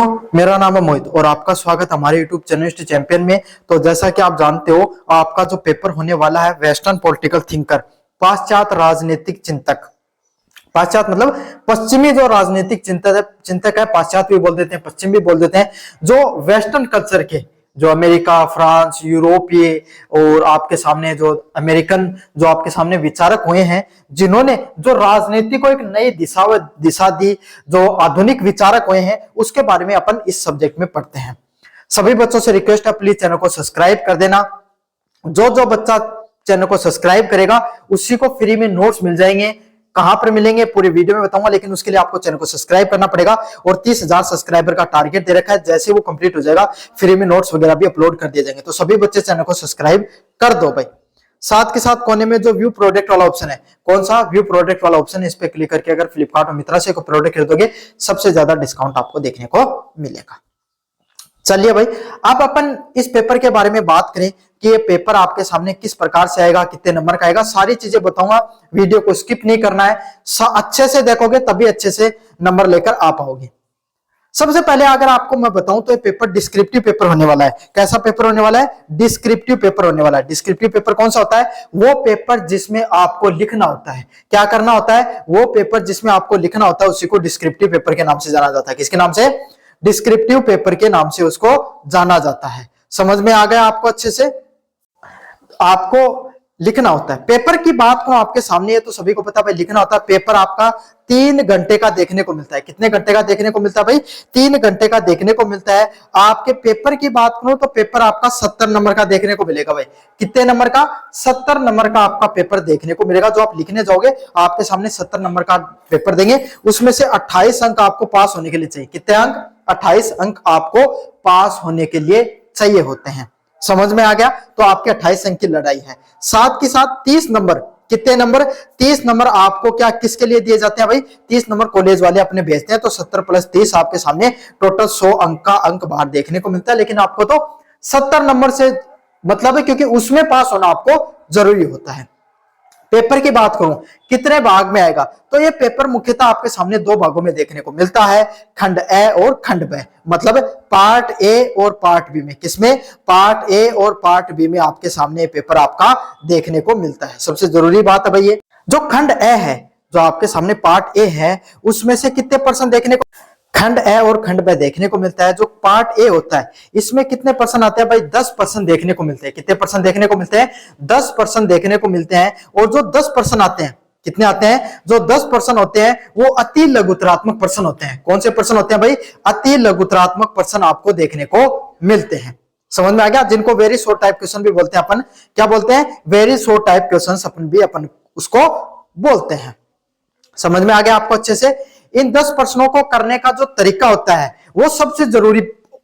मेरा नाम है मोहित और आपका स्वागत हमारे YouTube चैनल चैंपियन में। तो जैसा कि आप जानते हो, आपका जो पेपर होने वाला है वेस्टर्न पॉलिटिकल थिंकर, पाश्चात्य राजनीतिक चिंतक। पाश्चात्य मतलब पश्चिमी जो राजनीतिक चिंतक है, पाश्चात्य भी बोल देते हैं, पश्चिम भी बोल देते हैं। जो वेस्टर्न कल्चर के, जो अमेरिका, फ्रांस, यूरोपीय और आपके सामने जो अमेरिकन जो आपके सामने विचारक हुए हैं, जिन्होंने जो राजनीति को एक नई दिशा दी, जो आधुनिक विचारक हुए हैं, उसके बारे में अपन इस सब्जेक्ट में पढ़ते हैं। सभी बच्चों से रिक्वेस्ट है, प्लीज चैनल को सब्सक्राइब कर देना। जो बच्चा चैनल को सब्सक्राइब करेगा उसी को फ्री में नोट्स मिल जाएंगे। कहां पर मिलेंगे पूरी वीडियो में बताऊंगा, लेकिन उसके लिए आपको चैनल को सब्सक्राइब करना पड़ेगा और 30,000 सब्सक्राइबर का टारगेट दे रखा है। जैसे वो कंप्लीट हो जाएगा फ्री में नोट्स वगैरह भी अपलोड कर दिए जाएंगे। तो सभी बच्चे चैनल को सब्सक्राइब कर दो भाई। साथ के साथ कोने में जो व्यू प्रोडक्ट वाला ऑप्शन है, कौन सा व्यू प्रोडक्ट वाला ऑप्शन है, इस पे क्लिक करके अगर फ्लिपकार्ट और मित्रा से कोई प्रोडक्ट खरीदोगे सबसे ज्यादा डिस्काउंट आपको देखने को मिलेगा। चलिए भाई, अब अपन इस पेपर के बारे में बात करें कि ये पेपर आपके सामने किस प्रकार से आएगा, कितने नंबर का आएगा, सारी चीजें बताऊंगा। वीडियो को स्किप नहीं करना है, अच्छे से देखोगे तभी अच्छे से नंबर लेकर आ पाओगे। सबसे पहले अगर आपको मैं बताऊं तो ये पेपर डिस्क्रिप्टिव पेपर होने वाला है। कैसा पेपर होने वाला है? डिस्क्रिप्टिव पेपर होने वाला है। डिस्क्रिप्टिव पेपर कौन सा होता है? वो पेपर जिसमें आपको लिखना होता है। क्या करना होता है? वो पेपर जिसमें आपको लिखना होता है उसी को डिस्क्रिप्टिव पेपर के नाम से जाना जाता है। किसके नाम से? डिस्क्रिप्टिव पेपर के नाम से उसको जाना जाता है। समझ में आ गया आपको? अच्छे से आपको लिखना होता है। पेपर की बात को आपके सामने है तो सभी को पता है भाई, लिखना होता है। पेपर आपका 3 घंटे का देखने को मिलता है। कितने घंटे का देखने को मिलता है भाई? 3 घंटे का देखने को मिलता है। आपके पेपर की बात करूं तो पेपर आपका 70 नंबर का देखने को मिलेगा भाई। कितने नंबर का? 70 नंबर का आपका पेपर देखने को मिलेगा। जो आप लिखने जाओगे आपके सामने 70 नंबर का पेपर देंगे। उसमें से 28 अंक आपको पास होने के लिए चाहिए। कितने अंक? 28 अंक आपको पास होने के लिए चाहिए होते हैं। समझ में आ गया? तो आपके 28 अंक की लड़ाई है। साथ के साथ 30 नंबर, कितने नंबर? 30 नंबर आपको क्या किसके लिए दिए जाते हैं भाई? 30 नंबर कॉलेज वाले अपने भेजते हैं। तो 70 प्लस 30 आपके सामने टोटल 100 अंक का अंक बाहर देखने को मिलता है। लेकिन आपको तो 70 नंबर से मतलब है, क्योंकि उसमें पास होना आपको जरूरी होता है। पेपर की बात करूं कितने भाग में आएगा, तो ये पेपर मुख्यतः आपके सामने 2 भागों में देखने को मिलता है, खंड ए और खंड ब। मतलब पार्ट ए और पार्ट बी में। किसमें? पार्ट ए और पार्ट बी में आपके सामने पेपर आपका देखने को मिलता है। सबसे जरूरी बात है भाई, ये जो खंड ए है, जो आपके सामने पार्ट ए है, उसमें से कितने परसेंट देखने को, खंड ए और खंड ब देखने को मिलता है। जो पार्ट ए होता है इसमें कितने परसेंट आते हैं भाई? 10% देखने को मिलते हैं। कितने परसेंट देखने को मिलते हैं? 10% देखने को मिलते हैं। और जो 10% आते हैं, कितने आते हैं? जो 10% होते हैं वो अति लघुतरात्मक पर्सन होते हैं। कौन से पर्सन होते हैं भाई? अति लघुतरात्मक पर्सन आपको देखने को मिलते हैं। समझ में आ गया? जिनको वेरी शॉर्ट टाइप क्वेश्चन भी बोलते हैं अपन। क्या बोलते हैं? वेरी शॉर्ट टाइप क्वेश्चन अपन उसको बोलते हैं। समझ में आ गया आपको अच्छे से? इन 10 प्रश्नों को करने का जो तरीका होता है वो सबसे जरूरी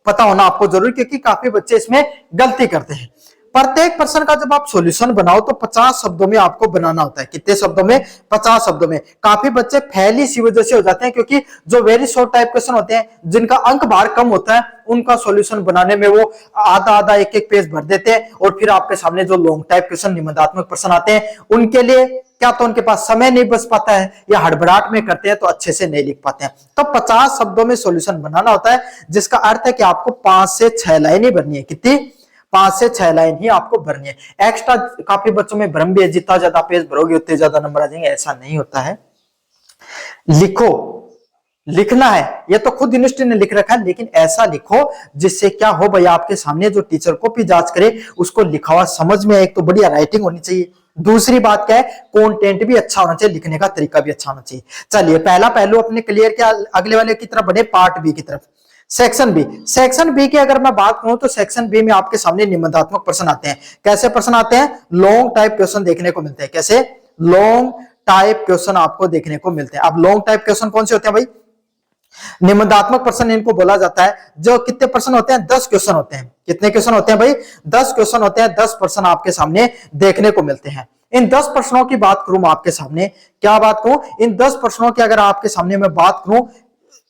पता होना आपको जरूरी, क्योंकि काफी बच्चे इसमें गलती करते हैं। प्रत्येक प्रश्न का जब आप सॉल्यूशन बनाओ तो 50 शब्दों में आपको बनाना होता है। कितने शब्दों में? 50 शब्दों में। काफी बच्चे फेल इसी वजह से हो जाते हैं, क्योंकि जो वेरी शॉर्ट टाइप क्वेश्चन होते हैं जिनका अंक भार कम होता है, उनका सॉल्यूशन बनाने में वो आधा एक पेज भर देते हैं। और फिर आपके सामने जो लॉन्ग टाइप क्वेश्चन, निबंधात्मक प्रश्न आते हैं, उनके लिए क्या तो उनके पास समय नहीं बच पाता है, या हड़बड़ाहट में करते हैं तो अच्छे से नहीं लिख पाते हैं। तो 50 शब्दों में सॉल्यूशन बनाना होता है, जिसका अर्थ है कि आपको 5 से 6 लाइनें भरनी है। कितनी? 5 से 6 लाइन ही आपको भरनी है। एक्स्ट्रा काफी बच्चों में भ्रम भी है, जितना ज्यादा पेज भरोगे उतने ज्यादा नंबर आ जाएंगे। ऐसा नहीं होता है। लिखो, लिखना है, ये तो खुद यूनिवर्सिटी ने लिख रखा है, लेकिन ऐसा लिखो जिससे क्या हो भाई, आपके सामने जो टीचर कॉपी जांच करे उसको लिखा हुआ समझ में। एक तो बढ़िया राइटिंग होनी चाहिए, दूसरी बात क्या है, कंटेंट भी अच्छा होना चाहिए, लिखने का तरीका भी अच्छा होना चाहिए। चलिए, पहला पहलू अपने क्लियर किया। अगले वाले की तरफ बढ़े, पार्ट बी की तरफ। Section B. सेक्शन बी की अगर मैं बात करूं तो सेक्शन बी में आपके सामने निबंधात्मक प्रश्न आते हैं। कैसे प्रश्न आते हैं? लॉन्ग टाइप क्वेश्चन देखने को मिलते हैं। कैसे? लॉन्ग टाइप क्वेश्चन आपको देखने को मिलते हैं। अब लॉन्ग टाइप क्वेश्चन कौन से होते हैं भाई? निबंधात्मक प्रश्न इनको बोला जाता है। जो कितने प्रश्न होते हैं? 10 क्वेश्चन होते हैं। कितने क्वेश्चन होते हैं भाई? 10 क्वेश्चन होते हैं। 10 प्रश्न आपके सामने देखने को मिलते हैं। इन 10 प्रश्नों की बात करूं मैं आपके सामने, क्या बात करूं? इन 10 प्रश्नों की अगर आपके सामने मैं बात करूं,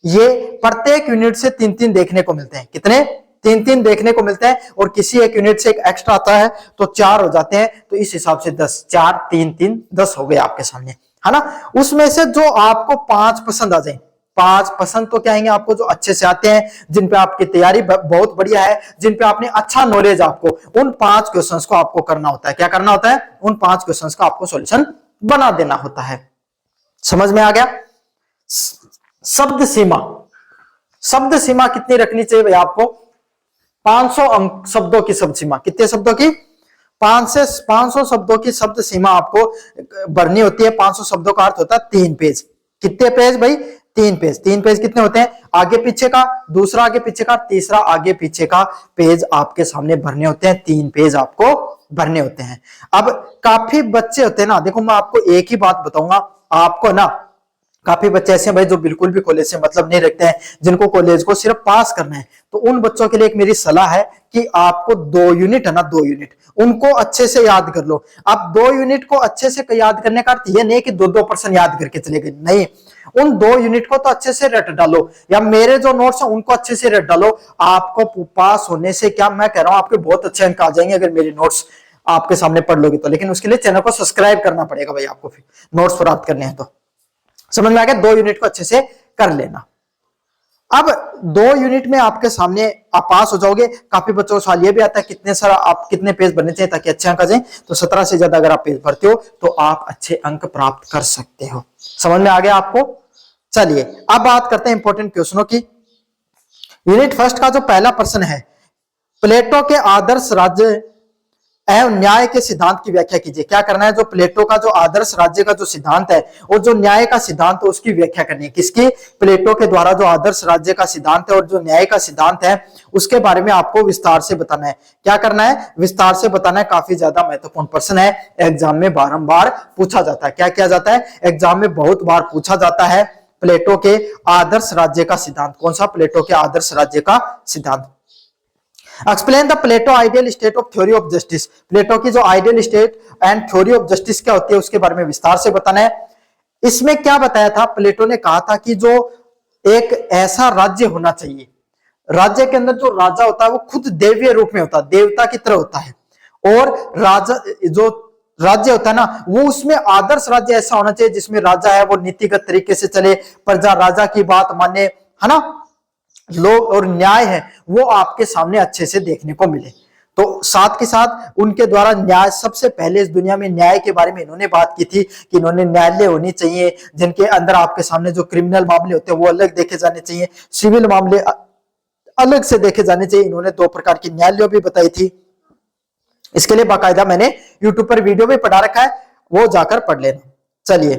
ये प्रत्येक यूनिट से 3-3 देखने को मिलते हैं। कितने? 3-3 देखने को मिलते हैं। और किसी एक यूनिट से एक एक्स्ट्रा आता है तो 4 हो जाते हैं। तो इस हिसाब से 10, 4, 3, 3, 10 हो गए आपके सामने, है ना? उसमें से जो आपको 5 पसंद आ जाए, 5 पसंद तो क्या आएंगे आपको, जो अच्छे से आते हैं, जिन पे आपकी तैयारी बहुत बढ़िया है, जिन पे आपने अच्छा नॉलेज, आपको उन 5 क्वेश्चंस को आपको करना होता है। क्या करना होता है? उन 5 क्वेश्चंस का आपको सॉल्यूशन बना देना होता है। समझ में आ गया? शब्द सीमा, शब्द सीमा कितनी रखनी चाहिए भाई आपको? 500 अंक शब्दों की शब्द सीमा। कितने शब्दों की? 500 शब्दों की शब्द सीमा आपको भरनी होती है। 500 शब्दों का अर्थ होता है 3 पेज। कितने पेज भाई? 3 पेज। 3 पेज कितने होते हैं? आगे पीछे का, दूसरा आगे पीछे का, तीसरा आगे पीछे का पेज आपके सामने भरने होते हैं। 3 पेज आपको भरने होते हैं। अब काफी बच्चे होते हैं ना, देखो मैं आपको एक ही बात बताऊंगा, आपको ना काफी बच्चे ऐसे हैं भाई जो बिल्कुल भी कॉलेज से मतलब नहीं रखते हैं, जिनको कॉलेज को सिर्फ पास करना है। तो उन बच्चों के लिए एक मेरी सलाह है कि आपको 2 यूनिट है ना, 2 यूनिट उनको अच्छे से याद कर लो। आप 2 यूनिट को अच्छे से याद करने का अर्थ यह नहीं कि 2% याद करके चले गए, नहीं, उन 2 यूनिट को तो अच्छे से रट डालो, या मेरे जो नोट्स हैं उनको अच्छे से रट डालो। आपको पास होने से क्या, मैं कह रहा हूं आपके बहुत अच्छे अंक आ जाएंगे अगर मेरे नोट्स आपके सामने पढ़ लोगे तो। लेकिन उसके लिए चैनल को सब्सक्राइब करना पड़ेगा भाई आपको, फिर नोट्स प्राप्त करने हैं तो। समझ में आ गया? 2 यूनिट को अच्छे से कर लेना। अब 2 यूनिट में आपके सामने आप पास हो जाओगे। काफी बच्चों को सवाल ये भी आता है कितने सारा आप कितने पेज भरने चाहिए ताकि अच्छे अंक आ जाए, तो 17 से ज्यादा अगर आप पेज भरते हो तो आप अच्छे अंक प्राप्त कर सकते हो। समझ में आ गया आपको? चलिए अब बात करते हैं इंपॉर्टेंट क्वेश्चनों की। यूनिट फर्स्ट का जो पहला प्रश्न है, प्लेटो के आदर्श राज्य एवं न्याय के सिद्धांत की व्याख्या कीजिए। क्या करना है? जो प्लेटो का जो आदर्श राज्य का जो सिद्धांत है और जो न्याय का सिद्धांत है उसकी व्याख्या करनी है। किसकी? प्लेटो के द्वारा जो आदर्श राज्य का सिद्धांत है और जो न्याय का सिद्धांत है उसके बारे में आपको विस्तार से बताना है। क्या करना है? विस्तार से बताना है। काफी ज्यादा महत्वपूर्ण प्रश्न है, एग्जाम में बारंबार पूछा जाता है। क्या किया जाता है? एग्जाम में बहुत बार पूछा जाता है प्लेटो के आदर्श राज्य का सिद्धांत। कौन सा? प्लेटो के आदर्श राज्य का सिद्धांत। Explain the Plato ideal state of theory of justice. Plato की जो ideal state and theory of justice क्या होती है उसके बारे में विस्तार से बताना है। इसमें क्या बताया था? प्लेटो ने कहा था कि जो एक ऐसा राज्य होना चाहिए, राज्य के अंदर जो राजा होता है वो खुद देवीय रूप में होता है, देवता की तरह होता है, और राजा जो राज्य होता है ना वो उसमें आदर्श राज्य ऐसा होना चाहिए जिसमें राजा है वो नीतिगत तरीके से चले, प्रजा राजा की बात माने, है ना, लोग और न्याय है वो आपके सामने अच्छे से देखने को मिले। तो साथ के साथ उनके द्वारा न्याय, सबसे पहले इस दुनिया में न्याय के बारे में इन्होंने बात की थी कि इन्होंने न्यायालय होनी चाहिए जिनके अंदर आपके सामने जो क्रिमिनल मामले होते हैं वो अलग देखे जाने चाहिए, सिविल मामले अलग से देखे जाने चाहिए। इन्होंने 2 प्रकार की न्यायालय भी बताई थी। इसके लिए बाकायदा मैंने यूट्यूब पर वीडियो भी पढ़ा रखा है, वो जाकर पढ़ लेना। चलिए,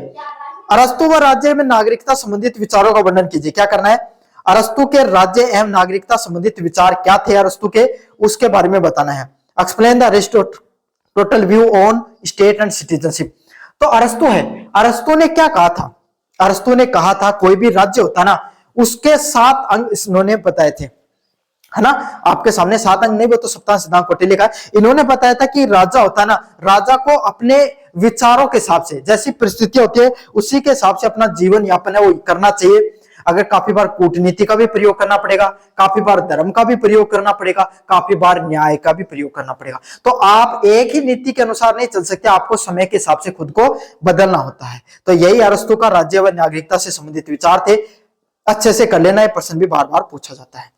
अरस्तु व राज्य में नागरिकता संबंधित विचारों का वर्णन कीजिए। क्या करना है? अरस्तु के राज्य एवं नागरिकता संबंधित विचार क्या थे अरस्तु के, उसके बारे में बताना है। Explain the Aristotle view on state and citizenship. तो अरस्तु है, अरस्तु ने क्या कहा था? अरस्तु ने कहा था कोई भी राज्य होता ना उसके 7 अंग इन्होंने बताए थे, है ना, आपके सामने 7 अंग नहीं, वो तो सप्ताह सिद्धांत कौटिल्य का। इन्होंने बताया था कि राजा होता ना, राजा को अपने विचारों के हिसाब से, जैसी परिस्थिति होती है उसी के हिसाब से अपना जीवन यापन है वो करना चाहिए। अगर काफी बार कूटनीति का भी प्रयोग करना पड़ेगा, काफी बार धर्म का भी प्रयोग करना पड़ेगा, काफी बार न्याय का भी प्रयोग करना पड़ेगा। तो आप एक ही नीति के अनुसार नहीं चल सकते, आपको समय के हिसाब से खुद को बदलना होता है। तो यही अरस्तु का राज्य व नागरिकता से संबंधित विचार थे। अच्छे से कर लेना, यह प्रश्न भी बार बार पूछा जाता है।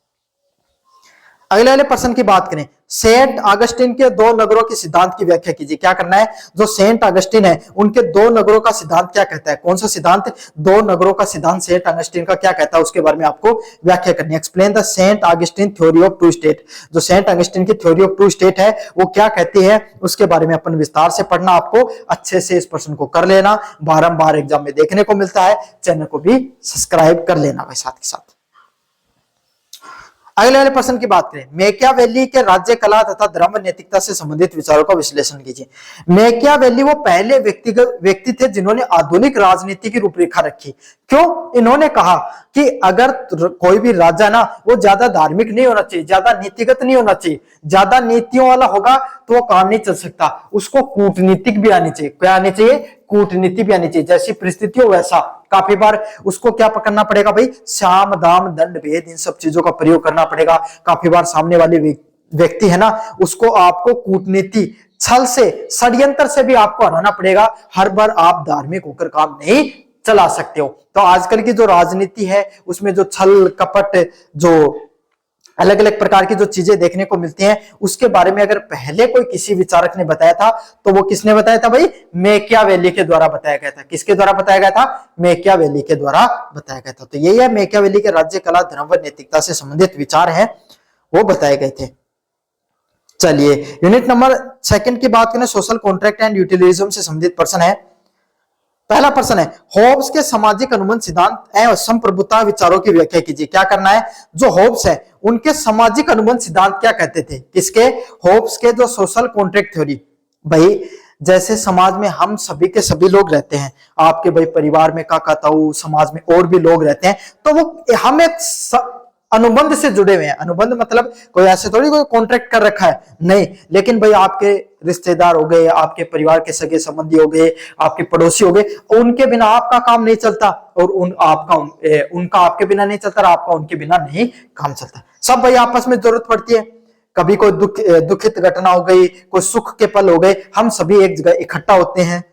अगले वाले प्रश्न की बात करें, सेंट अगस्टिन के 2 नगरों के सिद्धांत की व्याख्या कीजिए। क्या करना है? जो सेंट अगस्टिन है उनके 2 नगरों का सिद्धांत क्या कहता है? कौन सा सिद्धांत? 2 नगरों का सिद्धांत सेंट अगस्टिन का क्या कहता है उसके बारे में आपको व्याख्या करनी है। Explain the Saint Augustine theory of 2 state. जो सेंट अगस्टिन की थ्योरी ऑफ 2 स्टेट है वो क्या कहती है उसके बारे में अपन विस्तार से पढ़ना। आपको अच्छे से इस प्रश्न को कर लेना, बारंबार एग्जाम में देखने को मिलता है। चैनल को भी सब्सक्राइब कर लेना भाई साथ के साथ। अगले वाले प्रश्न की बात करें, मैकियावेली के राज्य कला तथा धर्म नैतिकता से संबंधित विचारों का विश्लेषण कीजिए। मैकियावेली वो पहले व्यक्ति थे जिन्होंने आधुनिक राजनीति की रूपरेखा रखी। क्यों? इन्होंने कहा कि अगर कोई भी राजा ना वो ज्यादा धार्मिक नहीं होना चाहिए, ज्यादा नीतिगत नहीं होना चाहिए, ज्यादा नीतियों वाला होगा तो वो काम नहीं चल सकता, उसको कूटनीतिक भी आनी चाहिए। क्या आनी चाहिए? कूटनीति भी आनी चाहिए। जैसी परिस्थिति हो वैसा काफी बार उसको क्या पकड़ना पड़ेगा भाई? साम दाम दंड भेद, इन सब चीजों का प्रयोग करना पड़ेगा। काफी बार सामने वाले व्यक्ति है ना उसको आपको कूटनीति, छल से, षड्यंत्र से भी आपको हराना पड़ेगा। हर बार आप धार्मिक होकर काम नहीं चला सकते हो। तो आजकल की जो राजनीति है उसमें जो छल कपट, जो अलग अलग प्रकार की जो चीजें देखने को मिलती हैं, उसके बारे में अगर पहले कोई किसी विचारक ने बताया था तो वो किसने बताया था भाई? मैकियावेली के द्वारा बताया गया था। किसके द्वारा बताया गया था? मैकियावेली के द्वारा बताया गया था। तो यही है मैकियावेली के राज्य, कला, धर्म व नैतिकता से संबंधित विचार हैं वो बताए गए थे। चलिए यूनिट नंबर 2 की बात करें, सोशल कॉन्ट्रैक्ट एंड यूटिलिज्म से संबंधित प्रश्न है। पहला प्रश्न है, होब्स के सामाजिक अनुबंध सिद्धांत एवं संप्रभुता विचारों की व्याख्या कीजिए। क्या करना है? जो होब्स है उनके सामाजिक अनुबंध सिद्धांत क्या कहते थे? किसके? होब्स के जो सोशल कॉन्ट्रैक्ट थ्योरी। भाई जैसे समाज में हम सभी के सभी लोग रहते हैं, आपके भाई परिवार में काका ताऊ, समाज में और भी लोग रहते हैं, तो वो हम एक अनुबंध से जुड़े हुए हैं। अनुबंध मतलब कोई ऐसे थोड़ी कोई कॉन्ट्रैक्ट कर रखा है, नहीं, लेकिन भाई आपके रिश्तेदार हो गए, आपके परिवार के सगे संबंधी हो गए, आपके पड़ोसी हो गए, उनके बिना आपका काम नहीं चलता और उनका आपके बिना नहीं चलता और आपका उनके बिना नहीं काम चलता। सब भाई आपस में जरूरत पड़ती है। कभी कोई दुखित घटना हो गई, कोई सुख के पल हो गए, हम सभी एक जगह इकट्ठा होते हैं,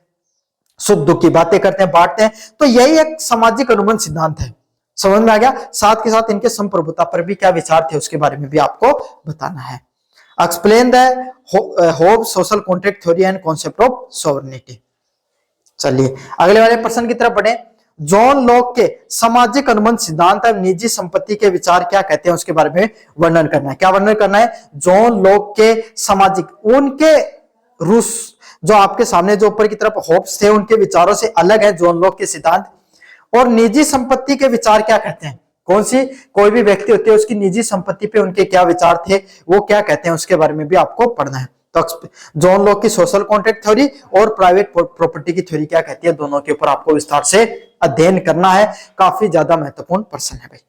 सुख दुख की बातें करते हैं, बांटते हैं। तो यही एक सामाजिक अनुबंध सिद्धांत है। समझ में आ गया? साथ के साथ इनके संप्रभुता पर भी क्या विचार थे उसके बारे में भी आपको बताना है। Explain the Hobbes social contract theory and concept of sovereignty. चलिए अगले वाले प्रश्न की तरफ बढ़े। जॉन लॉक के सामाजिक अनुबंध सिद्धांत और निजी संपत्ति के विचार क्या कहते हैं उसके बारे में वर्णन करना है। क्या वर्णन करना है? जॉन लॉक के सामाजिक, उनके रूस जो आपके सामने जो ऊपर की तरफ होब्स थे उनके विचारों से अलग है जॉन लॉक के सिद्धांत। और निजी संपत्ति के विचार क्या कहते हैं? कौन सी, कोई भी व्यक्ति होती है उसकी निजी संपत्ति पे उनके क्या विचार थे, वो क्या कहते हैं उसके बारे में भी आपको पढ़ना है। तो जॉन लॉक की सोशल कॉन्ट्रैक्ट थ्योरी और प्राइवेट प्रॉपर्टी की थ्योरी क्या कहती है, दोनों के ऊपर आपको विस्तार से अध्ययन करना है। काफी ज्यादा महत्वपूर्ण प्रश्न है भाई।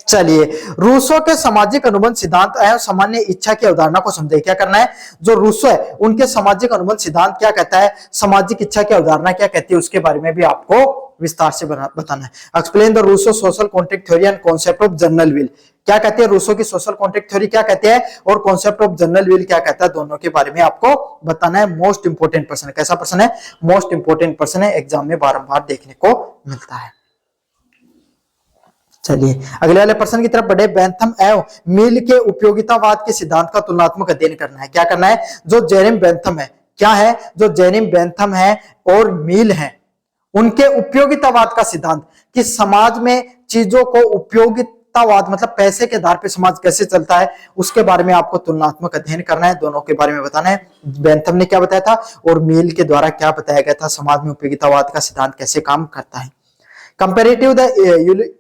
चलिए रूसो के सामाजिक अनुबंध सिद्धांत एवं सामान्य इच्छा की अवधारणा को समझे। क्या करना है? जो रूसो है उनके सामाजिक अनुबंध सिद्धांत क्या कहता है, सामाजिक इच्छा की अवधारणा क्या कहती है, उसके बारे में भी आपको विस्तार से बताना है। Explain the Rousseau social contract theory and concept of general will. क्या कहती है रूसो की सोशल कॉन्ट्रैक्ट थ्योरी, क्या कहते हैं, और कॉन्सेप्ट ऑफ जनरल विल क्या कहता है, दोनों के बारे में आपको बताना है। मोस्ट इंपोर्टेंट प्रश्न है। कैसा प्रश्न है? मोस्ट इंपोर्टेंट प्रश्न है, एग्जाम में बारंबार देखने को मिलता है। चलिए अगले वाले प्रश्न की तरफ बढ़े। बेंथम एवं मिल के उपयोगितावाद के सिद्धांत का तुलनात्मक अध्ययन करना है। क्या करना है? जो जेरेमी बेंथम है, क्या है, जो जेरेमी बेंथम है और मिल है, उनके उपयोगितावाद का सिद्धांत कि समाज में चीजों को उपयोगितावाद मतलब पैसे के आधार पर समाज कैसे चलता है, उसके बारे में आपको तुलनात्मक अध्ययन करना है। दोनों के बारे में बताना है। बेंथम ने क्या बताया था और मिल के द्वारा क्या बताया गया था, समाज में उपयोगितावाद का सिद्धांत कैसे काम करता है। Comparative the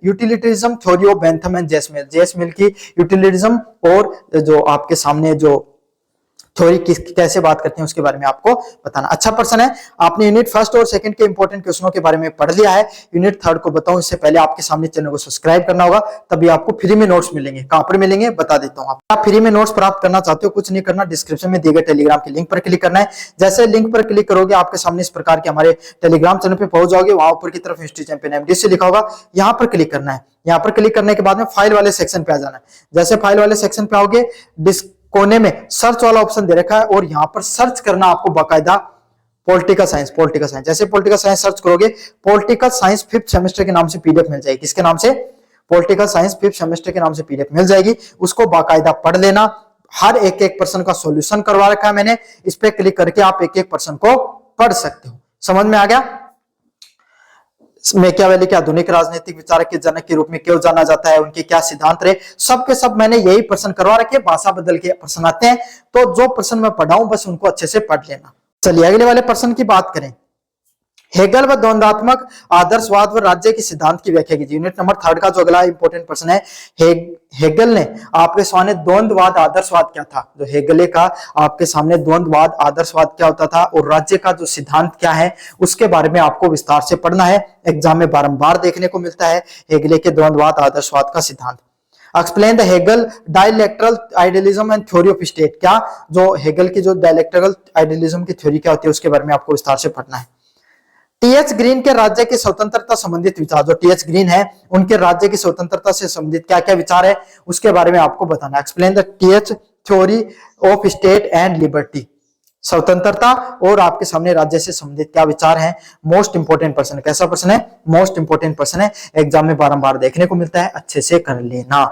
utilitarianism theory of Bentham and J S Mill. J S Mill की यूटिलिटरिज्म और जो आपके सामने जो थ्योरी कैसे बात करते हैं उसके बारे में आपको बताना। अच्छा प्रश्न है। आपने यूनिट 1 और 2 के इंपॉर्टेंट क्वेश्चनों के बारे में पढ़ लिया है। यूनिट 3 को बताऊं इससे पहले आपके सामने चैनल को सब्सक्राइब करना होगा, तभी आपको फ्री में नोट्स मिलेंगे। कहां पर मिलेंगे बता देता हूं। आप फ्री में नोट्स प्राप्त करना चाहते हो, कुछ नहीं करना, डिस्क्रिप्शन में दिए गए टेलीग्राम के लिंक पर क्लिक करना है। जैसे लिंक पर क्लिक करोगे आपके सामने इस प्रकार के हमारे टेलीग्राम चैनल पर पहुंच जाओगे। वहां ऊपर की तरफ हिस्ट्री चैंपियन एमडीसी लिखा होगा, यहाँ पर क्लिक करना है। यहाँ पर क्लिक करने के बाद में फाइल वाले सेक्शन पे आ जाना है। जैसे फाइल वाले सेक्शन पे आओगे, कोने में सर्च वाला ऑप्शन दे रखा है और यहां पर सर्च करना आपको बाकायदा पॉलिटिकल साइंस। पॉलिटिकल साइंस जैसे पॉलिटिकल साइंस सर्च करोगे, पॉलिटिकल साइंस 5th सेमेस्टर के नाम से पीडीएफ मिल जाएगी। किसके नाम से? पॉलिटिकल साइंस 5th सेमेस्टर के नाम से पीडीएफ मिल जाएगी। उसको बाकायदा पढ़ लेना। हर एक प्रश्न का सॉल्यूशन करवा रखा है मैंने। इस पे क्लिक करके आप एक प्रश्न को पढ़ सकते हो। समझ में आ गया? मैकियावेली के आधुनिक राजनीतिक विचारक के जनक के रूप में क्यों जाना जाता है, उनके क्या सिद्धांत रहे, सब के सब मैंने यही प्रश्न करवा रखे। भाषा बदल के प्रश्न आते हैं, तो जो प्रश्न मैं पढ़ाऊं बस उनको अच्छे से पढ़ लेना। चलिए अगले वाले प्रश्न की बात करें। हेगल व द्वंद्वात्मक आदर्शवाद व राज्य के सिद्धांत की व्याख्या कीजिए। यूनिट नंबर 3 का जो अगला इंपॉर्टेंट प्रश्न है, हेगल ने आपके सामने द्वंद्ववाद आदर्शवाद क्या था, जो हेगले का आपके सामने द्वंद्ववाद आदर्शवाद क्या होता था और राज्य का जो सिद्धांत क्या है उसके बारे में आपको विस्तार से पढ़ना है। एग्जाम में बारंबार देखने को मिलता है हेगले के द्वंद्ववाद आदर्शवाद का सिद्धांत। Explain the Hegel dialectical idealism and theory of state. क्या जो हेगल की जो डायलेक्ट्रल आइडियलिज्म की थ्योरी क्या होती है उसके बारे में आपको विस्तार से पढ़ना है। टीएच ग्रीन के राज्य की स्वतंत्रता संबंधित विचार, जो टीएच ग्रीन है उनके राज्य की स्वतंत्रता से संबंधित क्या क्या विचार है उसके बारे में आपको बताना। Explain the T H theory of state and liberty. स्वतंत्रता और आपके सामने राज्य से संबंधित क्या विचार हैं। मोस्ट इंपोर्टेंट प्रश्न, कैसा प्रश्न है, मोस्ट इंपोर्टेंट प्रश्न है, एग्जाम में बारंबार देखने को मिलता है, अच्छे से कर लेना।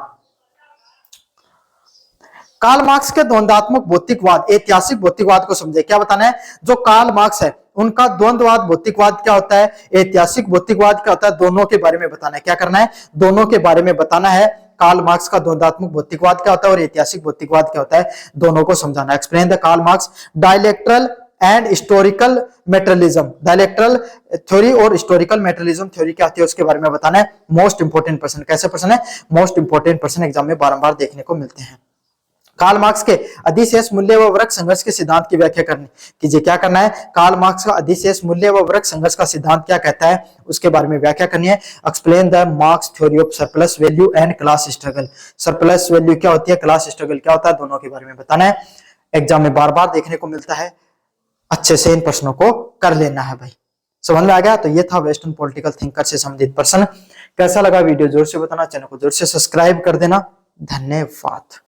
कार्ल मार्क्स के द्वंद्वात्मक भौतिकवाद, ऐतिहासिक भौतिकवाद को समझे, क्या बताना है, जो कार्ल मार्क्स है उनका द्वंद्ववाद भौतिकवाद क्या होता है, ऐतिहासिक भौतिकवाद क्या होता है, दोनों के बारे में बताना है। क्या करना है, दोनों के बारे में बताना है। कार्ल मार्क्स का द्वंद्वात्मक भौतिकवाद क्या होता है और ऐतिहासिक भौतिकवाद क्या होता है, दोनों को समझाना है। Explain the Karl Marx dialectical and historical materialism, dialectical theory और हिस्टोरिकल मेटेरियलिज्म थ्योरी क्या होती है उसके बारे में बताना है। मोस्ट इंपोर्टेंट प्रश्न, कैसे प्रश्न है, मोस्ट इंपोर्टेंट प्रश्न एग्जाम में बारंबार देखने को मिलते हैं। कार्ल मार्क्स के अधिशेष मूल्य व वर्ग संघर्ष के सिद्धांत की व्याख्या करनी कीजिए। क्या करना है, कार्ल मार्क्स का अधिशेष मूल्य व वर्ग संघर्ष का सिद्धांत क्या कहता है उसके बारे में व्याख्या करनी है। Explain the marks theory of surplus value and class struggle, surplus value क्या होती है, क्लास स्ट्रगल क्या होता है, दोनों के बारे में बताना है। एग्जाम में बार बार देखने को मिलता है, अच्छे से इन प्रश्नों को कर लेना है भाई। समझ में आ गया। तो ये था वेस्टर्न पॉलिटिकल थिंकर से संबंधित प्रश्न। कैसा लगा वीडियो जोर से बताना, चैनल को जोर से सब्सक्राइब कर देना। धन्यवाद।